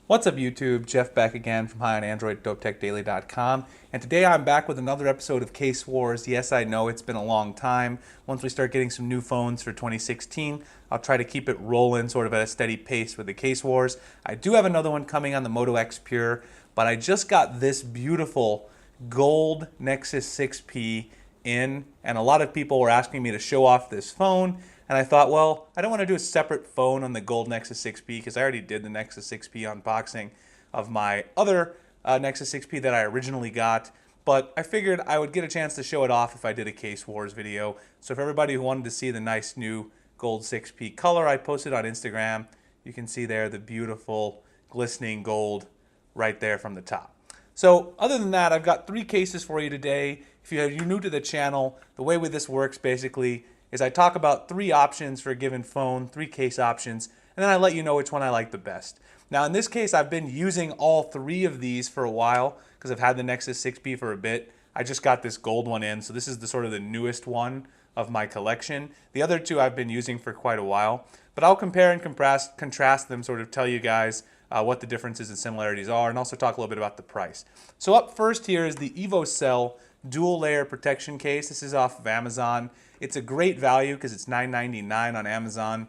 What's up YouTube? Jeff back again from High on Android, DopeTechDaily.com, and today I'm back with another episode of Case Wars. Yes, I know it's been a long time. Once we start getting some new phones for 2016, I'll try to keep it rolling sort of at a steady pace with the Case Wars. I do have another one coming on the Moto X Pure, but I just got this beautiful gold Nexus 6P in, and a lot of people were asking me to show off this phone. And I thought, well, I don't want to do a separate phone on the gold Nexus 6P because I already did the Nexus 6P unboxing of my other Nexus 6P that I originally got. But I figured I would get a chance to show it off if I did a Case Wars video. So for everybody who wanted to see the nice new gold 6P color I posted on Instagram, you can see there the beautiful glistening gold right there from the top. So other than that, I've got 3 cases for you today. If you're new to the channel, the way this works basically is I talk about 3 options for a given phone, 3 case options, and then I let you know which one I like the best. Now in this case, I've been using all 3 of these for a while because I've had the Nexus 6P for a bit. I just got this gold one in, so this is the sort of the newest one of my collection. The other 2 I've been using for quite a while, but I'll compare and contrast them, sort of tell you guys what the differences and similarities are, and also talk a little bit about the price. So up first here is the Evocell dual layer protection case. This is off of Amazon. It's a great value because it's $9.99 on Amazon.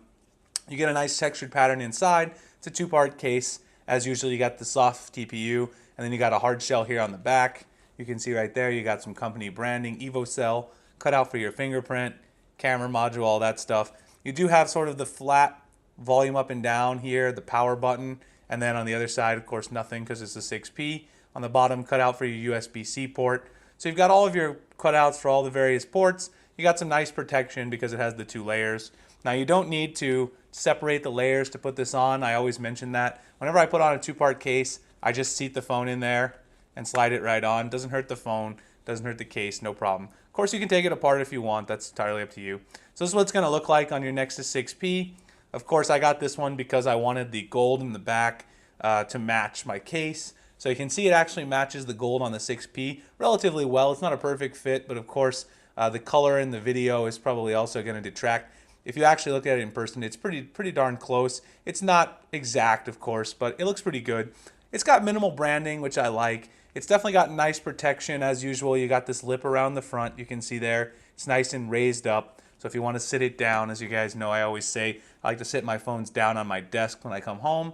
You get a nice textured pattern inside. It's a 2-part case. As usual, you got the soft TPU, and then you got a hard shell here on the back. You can see right there, you got some company branding, Evocell, cut out for your fingerprint, camera module, all that stuff. You do have sort of the flat volume up and down here, the power button, and then on the other side, of course, nothing because it's a 6P. On the bottom, cut out for your USB-C port. So you've got all of your cutouts for all the various ports. You got some nice protection because it has the 2 layers. Now you don't need to separate the layers to put this on. I always mention that. Whenever I put on a 2-part case, I just seat the phone in there and slide it right on. Doesn't hurt the phone, doesn't hurt the case, no problem. Of course you can take it apart if you want, that's entirely up to you. So this is what it's going to look like on your Nexus 6P. Of course I got this one because I wanted the gold in the back to match my case. So you can see it actually matches the gold on the 6P relatively well. It's not a perfect fit, but of course the color in the video is probably also going to detract. If you actually look at it in person, it's pretty darn close. It's not exact, of course, but it looks pretty good. It's got minimal branding, which I like. It's definitely got nice protection as usual. You got this lip around the front. You can see there. It's nice and raised up. So if you want to sit it down, as you guys know, I always say I like to sit my phones down on my desk when I come home.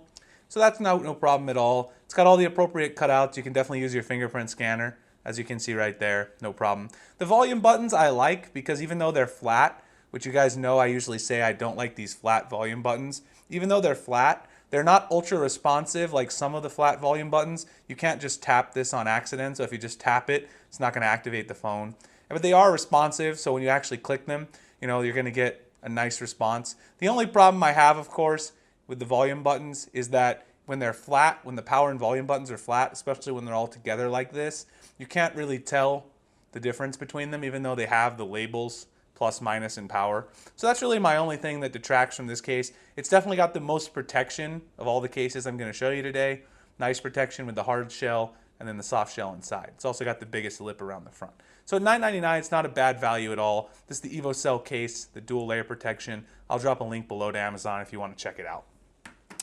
So that's no problem at all. It's got all the appropriate cutouts. You can definitely use your fingerprint scanner, as you can see right there, no problem. The volume buttons I like because even though they're flat, which you guys know I usually say I don't like these flat volume buttons, even though they're flat, they're not ultra responsive like some of the flat volume buttons. You can't just tap this on accident, so if you just tap it, it's not going to activate the phone. But they are responsive, so when you actually click them, you know, you're going to get a nice response. The only problem I have, of course, with the volume buttons is that when they're flat, when the power and volume buttons are flat, especially when they're all together like this, you can't really tell the difference between them even though they have the labels plus, minus, and power. So that's really my only thing that detracts from this case. It's definitely got the most protection of all the cases I'm going to show you today. Nice protection with the hard shell and then the soft shell inside. It's also got the biggest lip around the front. So at $9.99, it's not a bad value at all. This is the Evocell case, the dual layer protection. I'll drop a link below to Amazon if you want to check it out.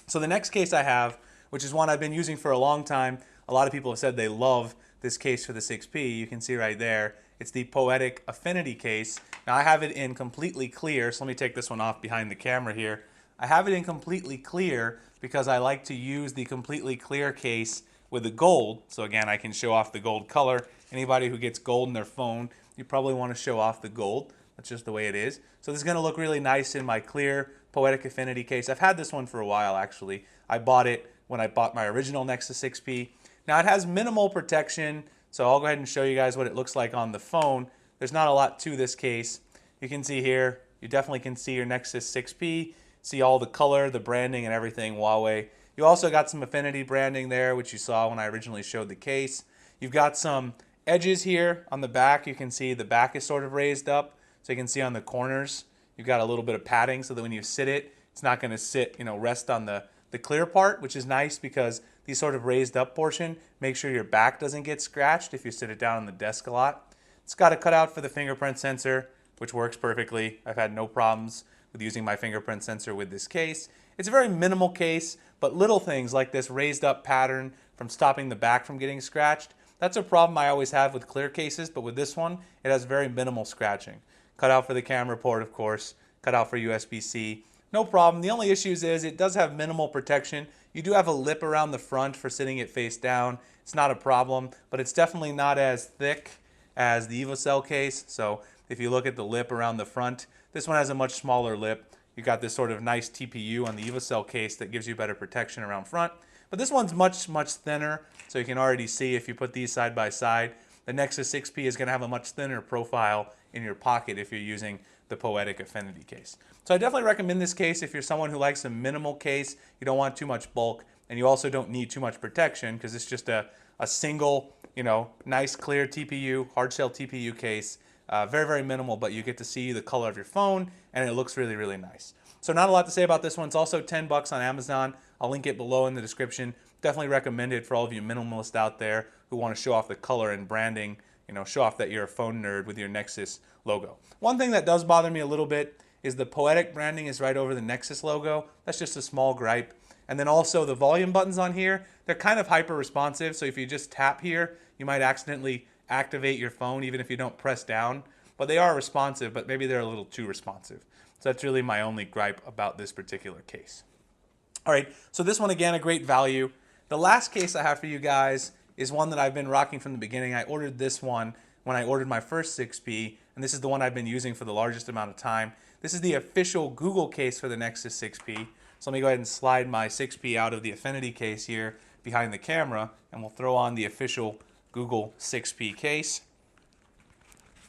So the next case I have, which is one I've been using for a long time, a lot of people have said they love this case for the 6P. You can see right there, it's the Poetic Affinity case. Now I have it in completely clear, so let me take this one off behind the camera here. I have it in completely clear because I like to use the completely clear case with the gold. So again, I can show off the gold color. Anybody who gets gold in their phone, you probably want to show off the gold. That's just the way it is. So this is going to look really nice in my clear Poetic Affinity case. I've had this one for a while actually. I bought it when I bought my original Nexus 6P. Now it has minimal protection, so I'll go ahead and show you guys what it looks like on the phone. There's not a lot to this case. You can see here, you definitely can see your Nexus 6P, see all the color, the branding and everything, Huawei. You also got some Affinity branding there, which you saw when I originally showed the case. You've got some edges here on the back. You can see the back is sort of raised up, so you can see on the corners, you've got a little bit of padding so that when you sit it, it's not going to sit, rest on the clear part, which is nice because these sort of raised up portion, make sure your back doesn't get scratched if you sit it down on the desk a lot. It's got a cutout for the fingerprint sensor, which works perfectly. I've had no problems with using my fingerprint sensor with this case. It's a very minimal case, but little things like this raised up pattern from stopping the back from getting scratched, that's a problem I always have with clear cases, but with this one, it has very minimal scratching. Cut out for the camera port, of course, cut out for USB-C. No problem. The only issues is it does have minimal protection. You do have a lip around the front for sitting it face down. It's not a problem, but it's definitely not as thick as the Evocell case. So if you look at the lip around the front, this one has a much smaller lip. You got this sort of nice TPU on the Evocell case that gives you better protection around front. But this one's much thinner, so you can already see if you put these side by side, the Nexus 6P is going to have a much thinner profile in your pocket if you're using the Poetic Affinity case. So I definitely recommend this case if you're someone who likes a minimal case, you don't want too much bulk, and you also don't need too much protection because it's just a single, nice clear TPU, hard shell TPU case. Very minimal, but you get to see the color of your phone, and it looks really nice. So not a lot to say about this one. It's also $10 on Amazon. I'll link it below in the description. Definitely recommend it for all of you minimalists out there who want to show off the color and branding, show off that you're a phone nerd with your Nexus logo. One thing that does bother me a little bit is the Poetic branding is right over the Nexus logo. That's just a small gripe. And then also the volume buttons on here, they're kind of hyper responsive. So if you just tap here, you might accidentally activate your phone even if you don't press down. But they are responsive, but maybe they're a little too responsive. So that's really my only gripe about this particular case. All right, so this one again, a great value. The last case I have for you guys is one that I've been rocking from the beginning. I ordered this one when I ordered my first 6P, and this is the one I've been using for the largest amount of time. This is the official Google case for the Nexus 6P. So let me go ahead and slide my 6P out of the Affinity case here behind the camera, and we'll throw on the official Google 6P case.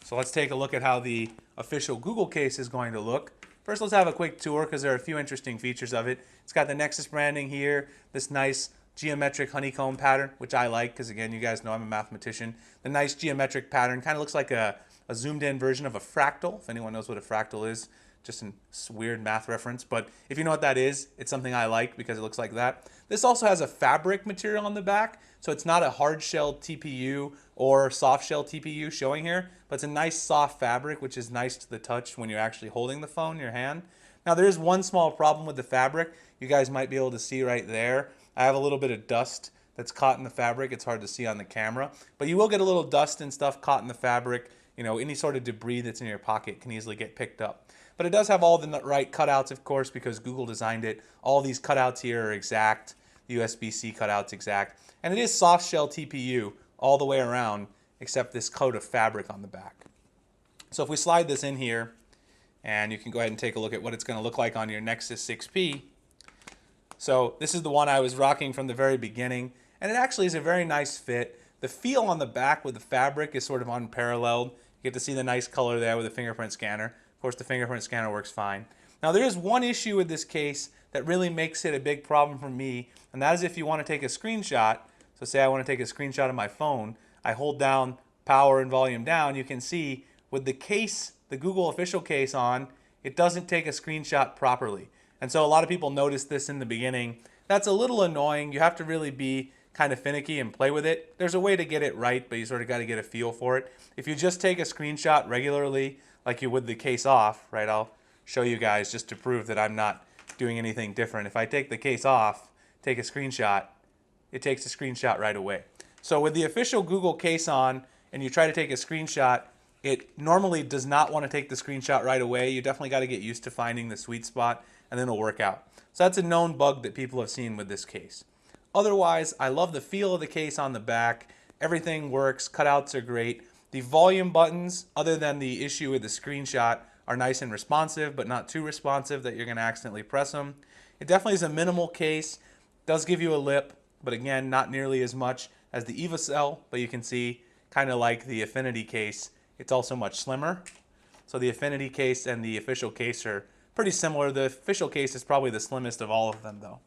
So let's take a look at how the official Google case is going to look. First, let's have a quick tour because there are a few interesting features of it. It's got the Nexus branding here, this nice geometric honeycomb pattern, which I like because, again, you guys know I'm a mathematician. The nice geometric pattern kind of looks like a zoomed-in version of a fractal, if anyone knows what a fractal is. Just a weird math reference, but if you know what that is, it's something I like because it looks like that. This also has a fabric material on the back, so it's not a hard shell TPU or soft shell TPU showing here, but it's a nice soft fabric, which is nice to the touch when you're actually holding the phone in your hand. Now there is one small problem with the fabric. You guys might be able to see right there. I have a little bit of dust that's caught in the fabric. It's hard to see on the camera, but you will get a little dust and stuff caught in the fabric. Any sort of debris that's in your pocket can easily get picked up. But it does have all the right cutouts, of course, because Google designed it. All these cutouts here are exact. The USB-C cutout's exact. And it is soft shell TPU all the way around, except this coat of fabric on the back. So if we slide this in here, and you can go ahead and take a look at what it's going to look like on your Nexus 6P. So this is the one I was rocking from the very beginning, and it actually is a very nice fit. The feel on the back with the fabric is sort of unparalleled. You get to see the nice color there with the fingerprint scanner. Of course, the fingerprint scanner works fine. Now, there is one issue with this case that really makes it a big problem for me, and that is if you want to take a screenshot. So say I want to take a screenshot of my phone. I hold down power and volume down. You can see with the case, the Google official case on, it doesn't take a screenshot properly. And so a lot of people noticed this in the beginning. That's a little annoying. You have to really be kind of finicky and play with it. There's a way to get it right, but you sort of got to get a feel for it. If you just take a screenshot regularly, like you would the case off, right? I'll show you guys just to prove that I'm not doing anything different. If I take the case off, take a screenshot, it takes a screenshot right away. So with the official Google case on, and you try to take a screenshot, it normally does not want to take the screenshot right away. You definitely got to get used to finding the sweet spot, and then it'll work out. So that's a known bug that people have seen with this case. Otherwise, I love the feel of the case on the back. Everything works. Cutouts are great. The volume buttons, other than the issue with the screenshot, are nice and responsive, but not too responsive that you're going to accidentally press them. It definitely is a minimal case. Does give you a lip, but again, not nearly as much as the Evocell, but you can see, kind of like the Affinity case, it's also much slimmer. So the Affinity case and the official case are pretty similar. The official case is probably the slimmest of all of them, though.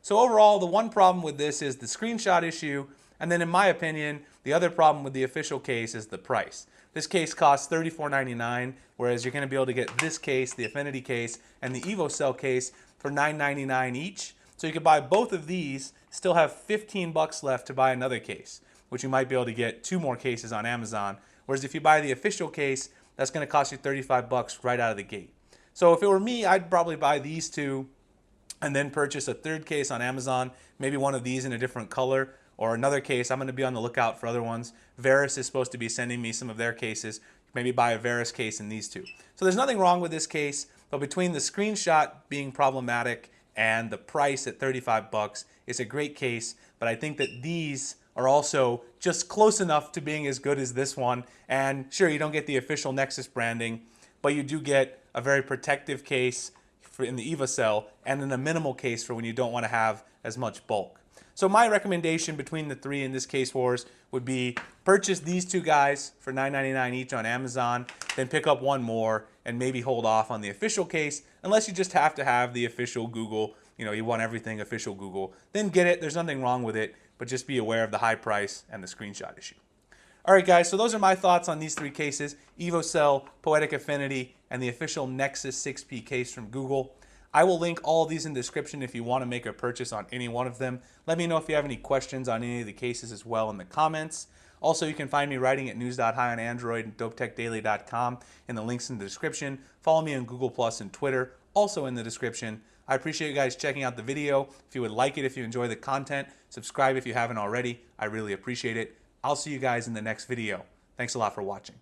So overall, the one problem with this is the screenshot issue, and then in my opinion, the other problem with the official case is the price. This case costs $34.99, whereas you're going to be able to get this case, the Affinity case, and the Evocell case for $9.99 each. So you could buy both of these, still have $15 left to buy another case, which you might be able to get 2 more cases on Amazon. Whereas if you buy the official case, that's going to cost you $35 right out of the gate. So if it were me, I'd probably buy these two and then purchase a third case on Amazon, maybe one of these in a different color, or another case. I'm going to be on the lookout for other ones. Varus is supposed to be sending me some of their cases. Maybe buy a Varus case in these two. So there's nothing wrong with this case, but between the screenshot being problematic and the price at 35 bucks, it's a great case, but I think that these are also just close enough to being as good as this one. And sure, you don't get the official Nexus branding, but you do get a very protective case in the Evocell and then a minimal case for when you don't want to have as much bulk. So my recommendation between the three in this Case Wars would be purchase these two guys for $9.99 each on Amazon, then pick up one more and maybe hold off on the official case unless you just have to have the official Google, you want everything official Google, then get it. There's nothing wrong with it, but just be aware of the high price and the screenshot issue. All right, guys, so those are my thoughts on these three cases: Evocell, Poetic Affinity, and the official Nexus 6P case from Google. I will link all of these in the description if you want to make a purchase on any one of them. Let me know if you have any questions on any of the cases as well in the comments. Also, you can find me writing at news.hi on Android and dopetechdaily.com in the links in the description. Follow me on Google Plus and Twitter, also in the description. I appreciate you guys checking out the video. If you would like it, if you enjoy the content, subscribe if you haven't already. I really appreciate it. I'll see you guys in the next video. Thanks a lot for watching.